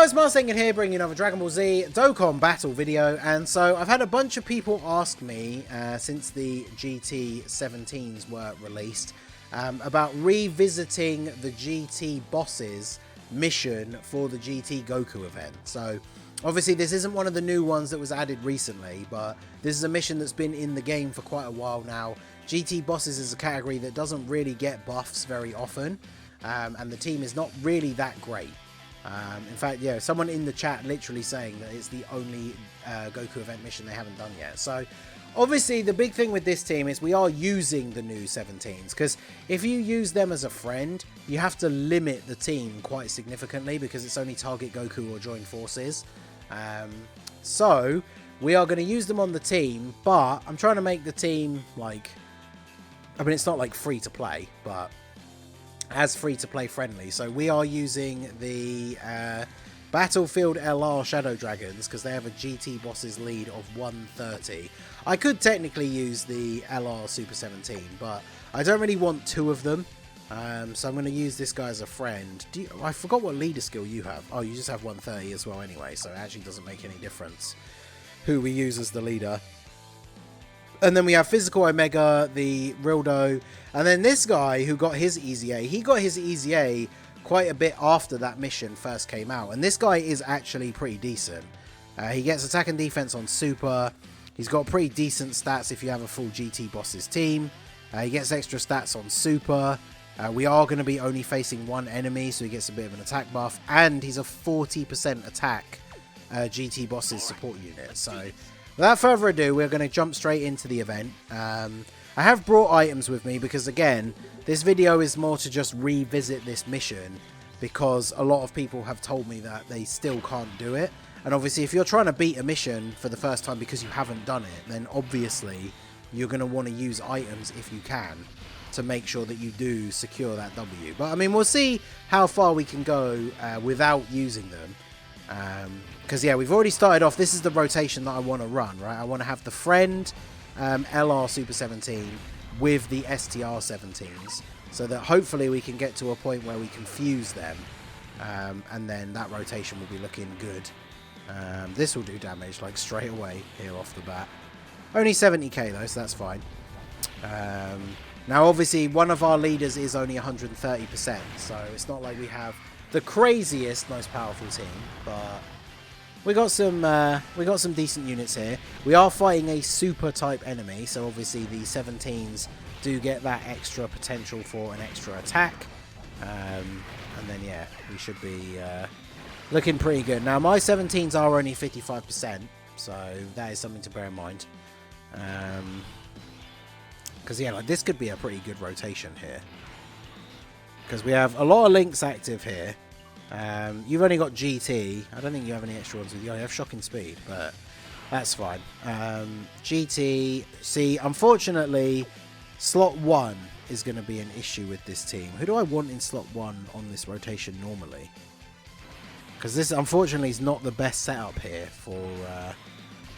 guys, Marsengan here, bringing another Dragon Ball Z Dokkan battle video. And so I've had a bunch of people ask me since the GT17s were released about revisiting the GT bosses mission for the GT Goku event. So obviously this isn't one of the new ones that was added recently, but this is a mission that's been in the game for quite a while now. GT bosses is a category that doesn't really get buffs very often, and the team is not really that great. In fact, yeah, someone in the chat literally saying that it's the only Goku event mission they haven't done yet. So obviously the big thing with this team is we are using the new 17s, because if you use them as a friend, you have to limit the team quite significantly because it's only target Goku or join forces. So we are going to use them on the team, but I'm trying to make the team like, I mean, it's not like free to play, but as free to play friendly. So we are using the Battlefield LR Shadow Dragons because they have a GT bosses lead of 130. I could technically use the LR Super 17, but I don't really want two of them. So I'm going to use this guy as a friend. I forgot what leader skill you have. Oh, you just have 130 as well anyway, so it actually doesn't make any difference who we use as the leader. And then we have Physical Omega, the Rildo, and then this guy who got his Easy A. He got his Easy A quite a bit after that mission first came out. And this guy is actually pretty decent. He gets attack and defense on Super. He's got pretty decent stats if you have a full GT Bosses team. He gets extra stats on Super. We are going to be only facing one enemy, so he gets a bit of an attack buff. And he's a 40% attack GT Bosses support unit. So without further ado, we're going to jump straight into the event. I have brought items with me because, again, this video is more to just revisit this mission because a lot of people have told me that they still can't do it. And obviously, if you're trying to beat a mission for the first time because you haven't done it, then obviously you're going to want to use items if you can to make sure that you do secure that W. But, I mean, we'll see how far we can go without using them. Because, yeah, we've already started off. This is the rotation that I want to run, right? I want to have the friend LR Super 17 with the STR 17s, so that hopefully we can get to a point where we can fuse them, and then that rotation will be looking good. This will do damage like straight away here off the bat. Only 70k though, so that's fine. Now obviously one of our leaders is only 130%, so it's not like we have the craziest, most powerful team, but we got some decent units here. We are fighting a super type enemy, so obviously the 17s do get that extra potential for an extra attack. And then yeah, we should be looking pretty good. Now my 17s are only 55%, so that is something to bear in mind. Because yeah, like this could be a pretty good rotation here. Because we have a lot of links active here. You've only got GT. I don't think you have any extra ones with you. You have Shocking Speed, but that's fine. GT. See, unfortunately, slot 1 is going to be an issue with this team. Who do I want in slot 1 on this rotation normally? Because this, unfortunately, is not the best setup here for...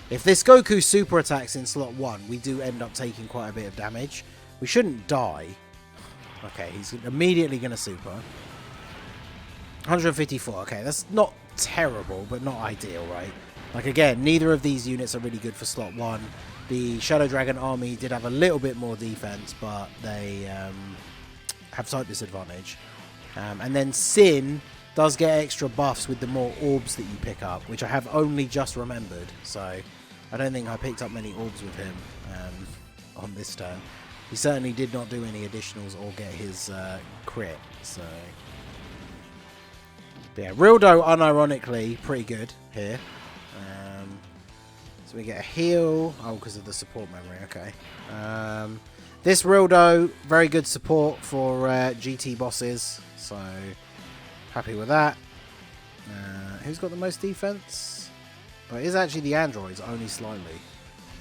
if this Goku super attacks in slot 1, we do end up taking quite a bit of damage. We shouldn't die. Okay, he's immediately going to super. 154, okay, that's not terrible, but not ideal, right? Like, again, neither of these units are really good for slot 1. The Shadow Dragon army did have a little bit more defense, but they have type disadvantage. And then Sin does get extra buffs with the more orbs that you pick up, which I have only just remembered, so I don't think I picked up many orbs with him on this turn. He certainly did not do any additionals or get his crit, so... yeah, Rildo, unironically, pretty good here. So we get a heal. Oh, because of the support memory, okay. This Rildo, very good support for GT bosses, so happy with that. Who's got the most defense? Well, it is actually the androids, only slightly.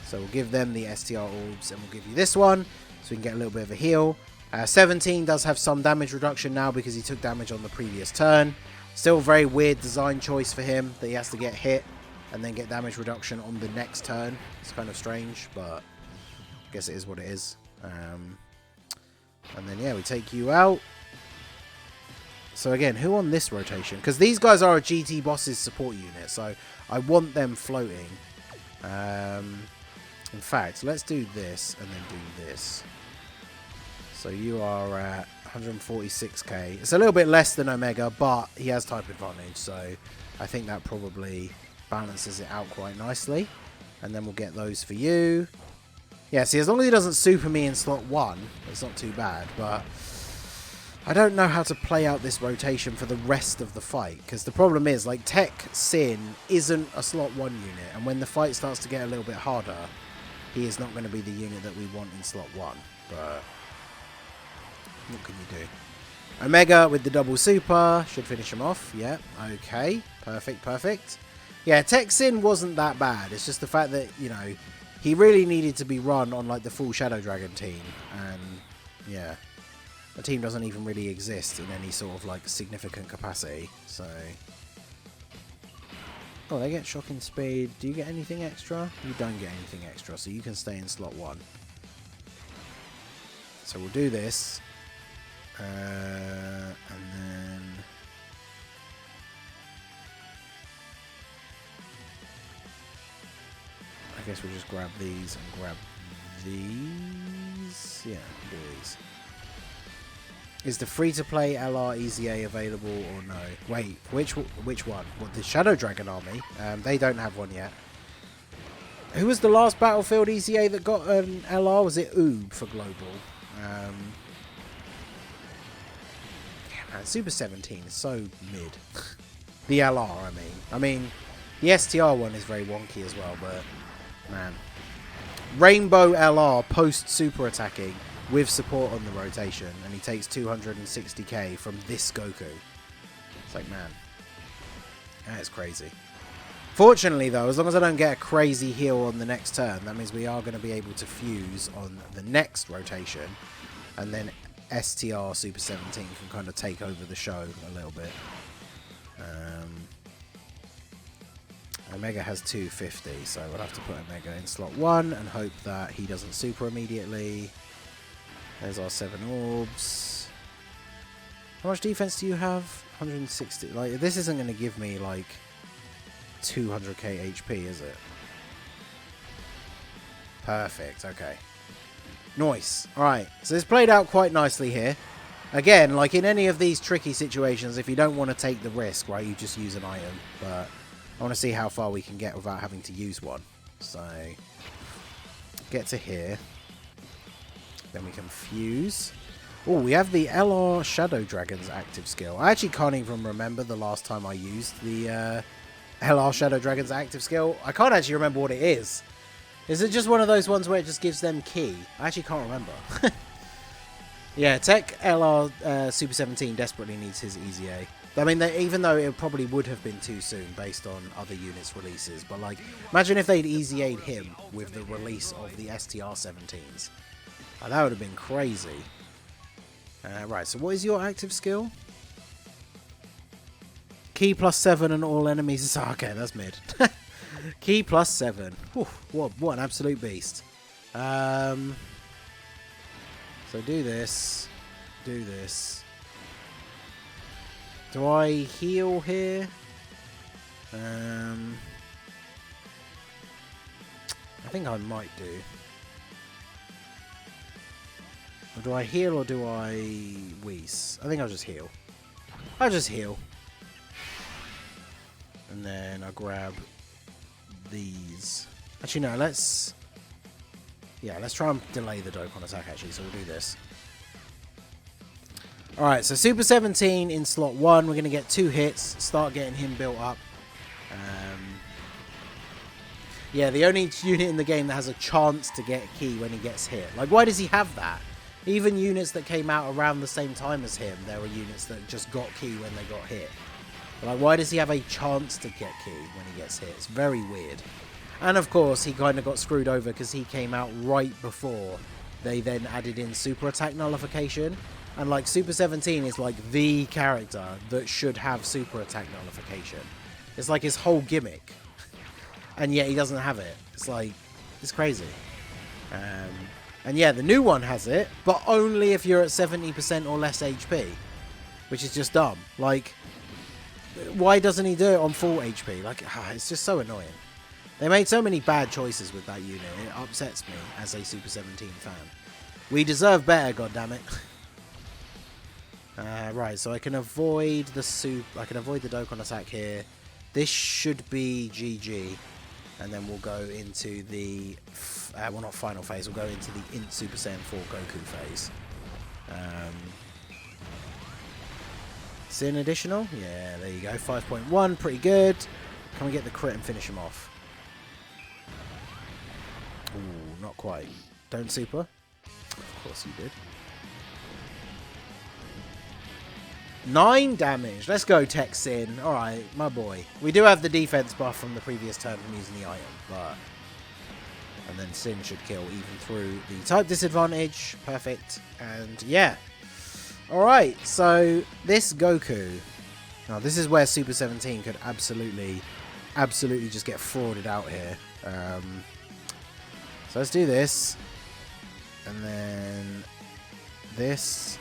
So we'll give them the STR orbs, and we'll give you this one, so we can get a little bit of a heal. 17 does have some damage reduction now because he took damage on the previous turn. Still a very weird design choice for him that he has to get hit and then get damage reduction on the next turn. It's kind of strange, but I guess it is what it is. And then, yeah, we take you out. So again, who on this rotation? Because these guys are a GT Bosses support unit, so I want them floating. In fact, let's do this and then do this. So you are at 146k. It's a little bit less than Omega, but he has type advantage, so I think that probably balances it out quite nicely. And then we'll get those for you. Yeah, see, as long as he doesn't super me in slot 1, it's not too bad, but I don't know how to play out this rotation for the rest of the fight, because the problem is, like, Tech Sin isn't a slot 1 unit, and when the fight starts to get a little bit harder, he is not going to be the unit that we want in slot 1, but what can you do? Omega with the double super should finish him off. Yeah, okay, perfect. Yeah, Tech Sin wasn't that bad, it's just the fact that, you know, he really needed to be run on, like, the full Shadow Dragon team, and, yeah. The team doesn't even really exist in any sort of, like, significant capacity, so... Oh, they get shocking speed. Do you get anything extra? You don't get anything extra, so you can stay in slot 1. So we'll do this. And then... I guess we'll just grab these and grab these. Yeah, do these. Is the free-to-play LR EZA available or no? Wait, which one? What, the Shadow Dragon army? They don't have one yet. Who was the last Battlefield EZA that got an LR? Was it Oob for global? Yeah, man, Super 17 is so mid. The LR, I mean, the STR one is very wonky as well, but man, Rainbow LR post super attacking with support on the rotation, and he takes 260k from this Goku. It's like, man, that is crazy. Fortunately, though, as long as I don't get a crazy heal on the next turn, that means we are going to be able to fuse on the next rotation, and then STR Super 17 can kind of take over the show a little bit. Omega has 250, so we'll have to put Omega in slot 1 and hope that he doesn't super immediately. There's our 7 orbs. How much defense do you have? 160. Like, this isn't going to give me, like, 200k HP, is it? Perfect, okay. Nice. Alright, so it's played out quite nicely here. Again, like in any of these tricky situations, if you don't want to take the risk, right, you just use an item. But I want to see how far we can get without having to use one. So, get to here. Then we can fuse. Oh, we have the LR Shadow Dragon's active skill. I actually can't even remember the last time I used the LR Shadow Dragon's active skill. I can't actually remember what it is. Is it just one of those ones where it just gives them key? I actually can't remember. Yeah, Tech LR Super 17 desperately needs his EZA. I mean, even though it probably would have been too soon based on other units' releases. But, like, imagine if they'd EZA'd him with the release of the STR 17s. Oh, that would have been crazy. Right, so what is your active skill? Key +7 and all enemies. Okay, that's mid. Key +7. Whew, what an absolute beast. So do this. Do this. Do I heal here? I think I might do. Or do I heal or do I Whis? I think I'll just heal. I'll just heal. And then I'll grab these. Actually, no, let's... Yeah, let's try and delay the Dokkan attack, actually, so we'll do this. Alright, so Super 17 in slot 1. We're going to get 2 hits, start getting him built up. Yeah, the only unit in the game that has a chance to get Ki when he gets hit. Like, why does he have that? Even units that came out around the same time as him, there were units that just got Ki when they got hit. But, like, why does he have a chance to get Ki when he gets hit? It's very weird. And, of course, he kind of got screwed over because he came out right before they then added in super attack nullification. And, like, Super 17 is, like, the character that should have super attack nullification. It's like his whole gimmick. And yet he doesn't have it. It's like, it's crazy. And yeah, the new one has it, but only if you're at 70% or less HP. which is just dumb. Like, why doesn't he do it on full HP? Like, it's just so annoying. They made so many bad choices with that unit. It upsets me as a Super 17 fan. We deserve better, goddammit. Right, so I can avoid the Dokkan attack here. This should be GG. And then we'll go into the... well, not final phase. We'll go into the Int Super Saiyan 4 Goku phase. Sin additional? Yeah, there you go. 5.1, pretty good. Can we get the crit and finish him off? Ooh, not quite. Don't super? Of course you did. 9 damage. Let's go, Tech Sin. Alright, my boy. We do have the defense buff from the previous turn from using the item, but... And then Sin should kill even through the type disadvantage. Perfect. And yeah. Alright, so this Goku... Now, this is where Super 17 could absolutely just get frauded out here. So let's do this. And then... this...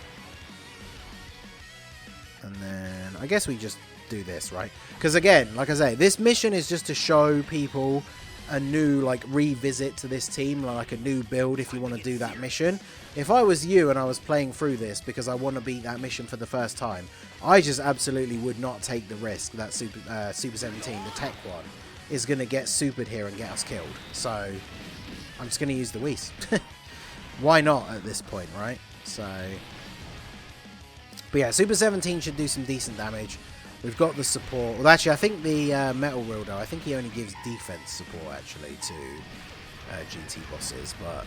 And then I guess we just do this, right? Because again, like I say, this mission is just to show people a new, like, revisit to this team, like a new build if you want to do that mission. If I was you and I was playing through this because I want to beat that mission for the first time, I just absolutely would not take the risk that Super 17, the tech one, is going to get supered here and get us killed. So I'm just going to use the Whis. Why not at this point, right? So... But yeah, Super 17 should do some decent damage. We've got the support. Well, actually, I think the Metal Wielder, I think he only gives defense support, actually, to GT bosses. But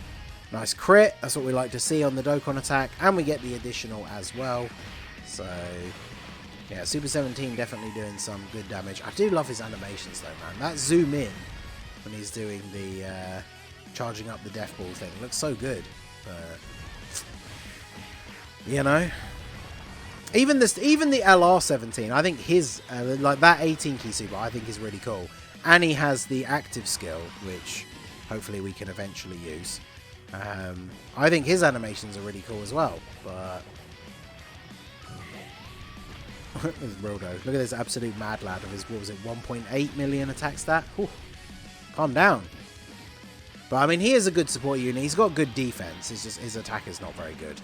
nice crit. That's what we like to see on the Dokkan attack. And we get the additional as well. So, yeah, Super 17 definitely doing some good damage. I do love his animations, though, man. That zoom in when he's doing the charging up the Death Ball thing looks so good. But, you know... Even the LR17, I think his, like that 18 key super, I think is really cool. And he has the active skill, which hopefully we can eventually use. I think his animations are really cool as well, but... Rodo. Look at this absolute mad lad of his, what was it, 1.8 million attack stat? Whew. Calm down. But I mean, he is a good support unit. He's got good defense. It's just his attack is not very good.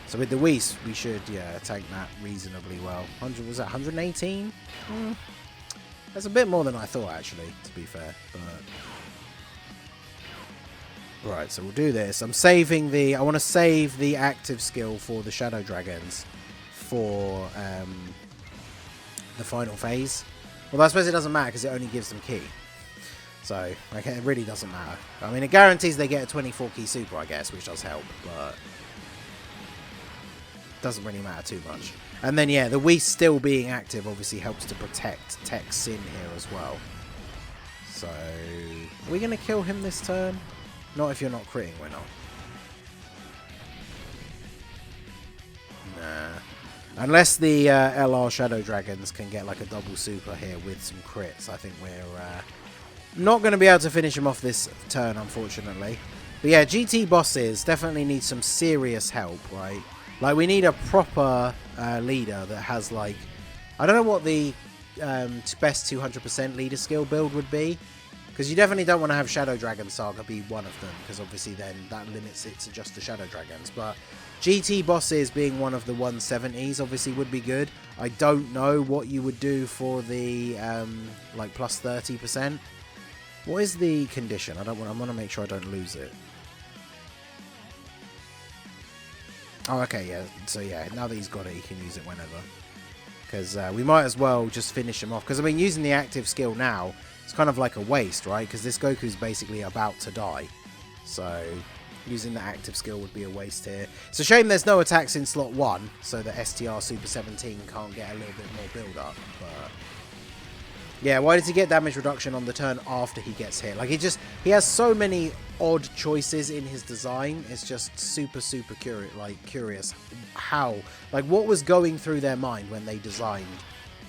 So with the Whis, we should, yeah, tank that reasonably well. 100, was that 118? That's a bit more than I thought, actually, to be fair. But... Right, so we'll do this. I'm saving the... I want to save the active skill for the Shadow Dragons for the final phase. Well, I suppose it doesn't matter because it only gives them key. So, okay, it really doesn't matter. I mean, it guarantees they get a 24 key super, I guess, which does help, but... doesn't really matter too much. And then, yeah, the Whis still being active obviously helps to protect Tech Sin here as well. So, are we going to kill him this turn? Not if you're not critting, we're not. Nah. Unless the LR Shadow Dragons can get like a double super here with some crits, I think we're not going to be able to finish him off this turn, unfortunately. But yeah, GT bosses definitely need some serious help, right? Like, we need a proper leader that has, like... I don't know what the best 200% leader skill build would be. Because you definitely don't want to have Shadow Dragon Saga be one of them. Because obviously then that limits it to just the Shadow Dragons. But GT bosses being one of the 170s obviously would be good. I don't know what you would do for the, like, plus 30%. What is the condition? I want to make sure I don't lose it. Oh, okay, yeah. So, yeah, now that he's got it, he can use it whenever. Because we might as well just finish him off. Because, I mean, using the active skill now, it's kind of like a waste, right? Because this Goku's basically about to die. So, using the active skill would be a waste here. It's a shame there's no attacks in slot 1, so that STR Super 17 can't get a little bit more build-up. But, yeah, why does he get damage reduction on the turn after he gets hit? Like, he has so many odd choices in his design. It's just super curious how, like, what was going through their mind when they designed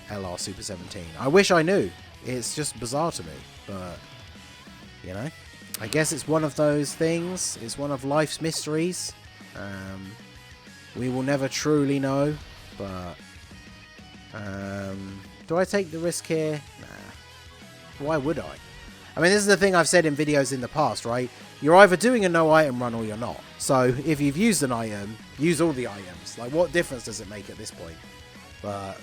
LR Super 17. I wish I knew. It's just bizarre to me, but you know, I guess it's one of those things. It's one of life's mysteries. We will never truly know. But do I take the risk here? Nah. Why would I? I mean, this is the thing I've said in videos in the past, right? You're either doing a no item run or you're not. So if you've used an item, use all the items. Like, what difference does it make at this point? But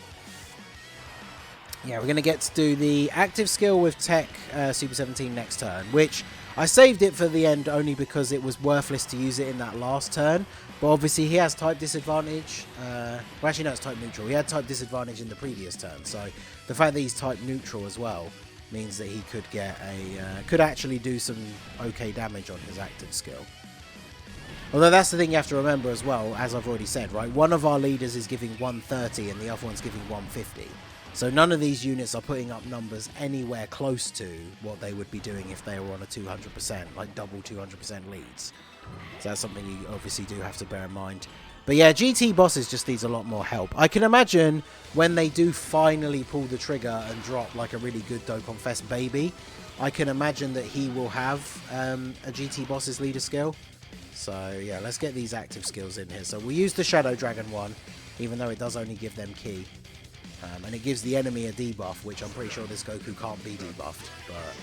yeah, we're going to get to do the active skill with Tech Super 17 next turn, which I saved it for the end only because it was worthless to use it in that last turn. But obviously he has type disadvantage. Well, actually no, it's type neutral. He had type disadvantage in the previous turn. So the fact that he's type neutral as well means that he could get a could actually do some okay damage on his active skill. Although that's the thing you have to remember as well, as I've already said, right? One of our leaders is giving 130 and the other one's giving 150. So none of these units are putting up numbers anywhere close to what they would be doing if they were on a 200%, like double 200% leads. So that's something you obviously do have to bear in mind. But yeah, GT bosses just needs a lot more help. I can imagine when they do finally pull the trigger and drop like a really good Dokkan Fest baby, I can imagine that he will have a GT boss's leader skill. So yeah, let's get these active skills in here. So we'll use the Shadow Dragon one, even though it does only give them key. And it gives the enemy a debuff, which I'm pretty sure this Goku can't be debuffed. But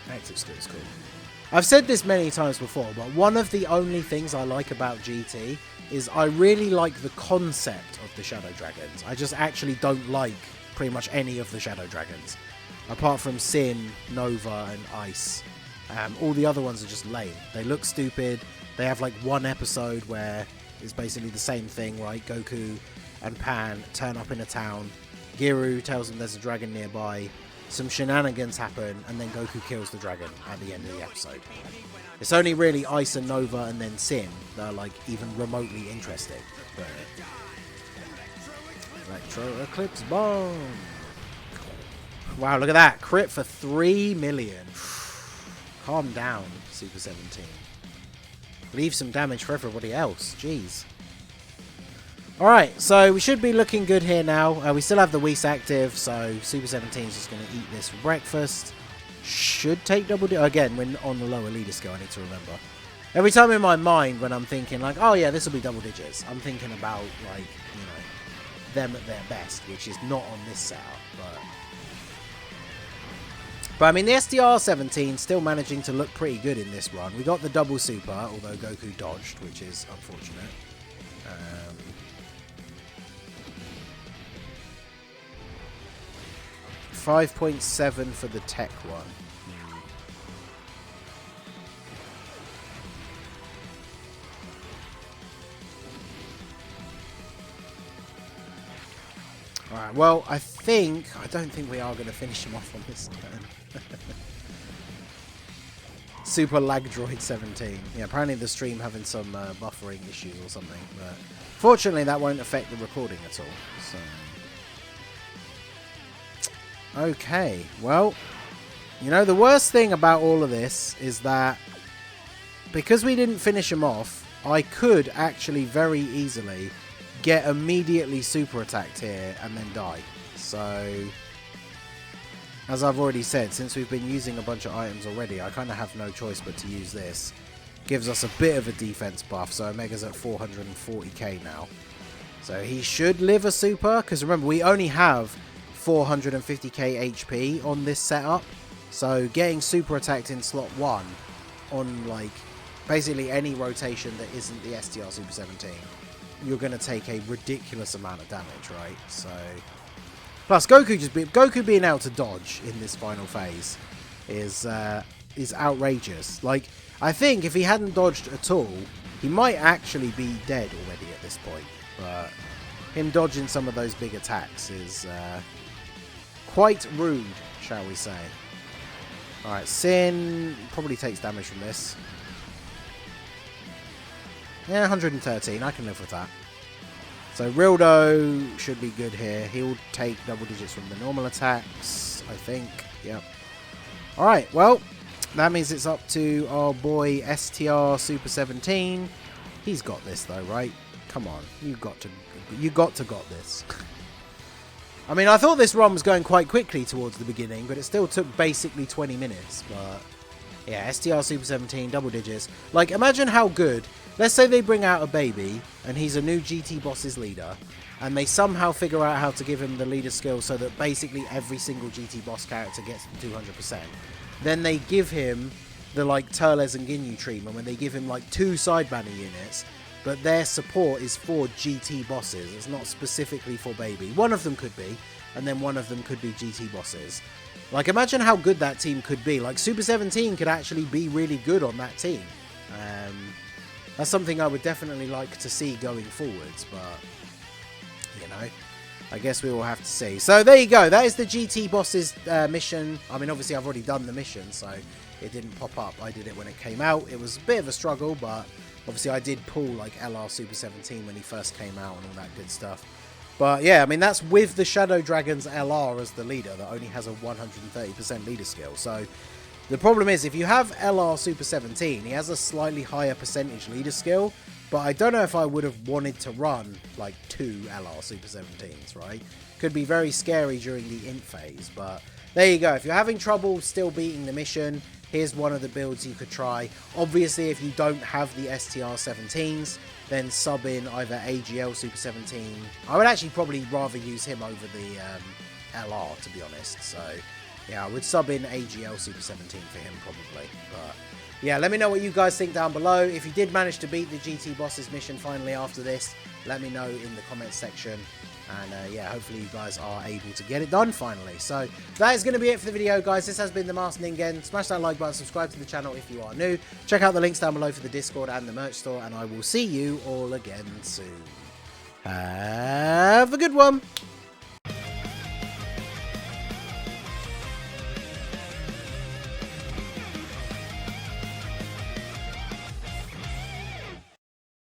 active skill is cool. I've said this many times before, but one of the only things I like about GT is I really like the concept of the Shadow Dragons. I just actually don't like pretty much any of the Shadow Dragons. Apart from Sin, Nova, and Ice. All the other ones are just lame. They look stupid. They have like one episode where it's basically the same thing, right? Goku and Pan turn up in a town. Giru tells them there's a dragon nearby. Some shenanigans happen, and then Goku kills the dragon at the end of the episode. It's only really Ice and Nova and then Sin that are like even remotely interesting. But Electro Eclipse Bomb. Wow, look at that. Crit for 3 million. Calm down, Super 17. Leave some damage for everybody else. Jeez. Alright, so we should be looking good here now. We still have the Whis active, so Super 17 is just going to eat this for breakfast. Should take double... Again, we're on the lower leader skill, I need to remember. Every time in my mind when I'm thinking, like, oh yeah, this will be double digits, I'm thinking about, like, you know, them at their best, which is not on this setup, But I mean, the SDR-17 still managing to look pretty good in this run. We got the double super, although Goku dodged, which is unfortunate. 5.7 for the tech one. Alright, well, I don't think we are going to finish him off on this turn. Super Lag Droid 17. Yeah, apparently the stream having some buffering issues or something, but fortunately that won't affect the recording at all. So, okay, well, you know, the worst thing about all of this is that because we didn't finish him off, I could actually very easily get immediately super attacked here and then die. So, as I've already said, since we've been using a bunch of items already, I kind of have no choice but to use this. Gives us a bit of a defense buff, so Omega's at 440k now. So he should live a super, because remember, we only have 450k HP on this setup. So getting super attacked in slot 1 on, like, basically any rotation that isn't the STR Super 17, you're going to take a ridiculous amount of damage, right? So, plus Goku being able to dodge in this final phase is outrageous. Like, I think if he hadn't dodged at all, he might actually be dead already at this point. But him dodging some of those big attacks is quite rude, shall we say. Alright, Sin probably takes damage from this. Yeah, 113. I can live with that. So Rildo should be good here. He'll take double digits from the normal attacks, I think. Yep. Alright, well, that means it's up to our boy STR Super 17. He's got this though, right? Come on. You got to this. I mean, I thought this run was going quite quickly towards the beginning, but it still took basically 20 minutes. But yeah, STR Super 17, double digits. Like, imagine how good let's say they bring out a baby and he's a new GT Boss's leader, and they somehow figure out how to give him the leader skill so that basically every single GT Boss character gets 200%. Then they give him the like Turles and Ginyu treatment when they give him like 2 side banner units, but their support is for GT bosses. It's not specifically for baby. One of them could be, and then one of them could be GT bosses. Like, imagine how good that team could be. Like, Super 17 could actually be really good on that team. That's something I would definitely like to see going forwards, but, you know, I guess we will have to see. So, there you go. That is the GT bosses mission. I mean, obviously, I've already done the mission, so it didn't pop up. I did it when it came out. It was a bit of a struggle, but obviously I did pull like LR Super 17 when he first came out and all that good stuff. But yeah, I mean, that's with the Shadow Dragon's LR as the leader that only has a 130% leader skill. So the problem is, if you have LR Super 17, he has a slightly higher percentage leader skill, but I don't know if I would have wanted to run like 2 LR Super 17s, right? Could be very scary during the int phase, but there you go. If you're having trouble still beating the mission, here's one of the builds you could try. Obviously, if you don't have the STR 17s, then sub in either AGL Super 17. I would actually probably rather use him over the LR, to be honest. So, yeah, I would sub in AGL Super 17 for him, probably. But, yeah, let me know what you guys think down below. If you did manage to beat the GT Bosses mission finally after this, let me know in the comments section. And yeah, hopefully you guys are able to get it done finally. So that is going to be it for the video, guys. This has been the Masked Ningen. Smash that like button, subscribe to the channel if you are new. Check out the links down below for the Discord and the merch store. And I will see you all again soon. Have a good one.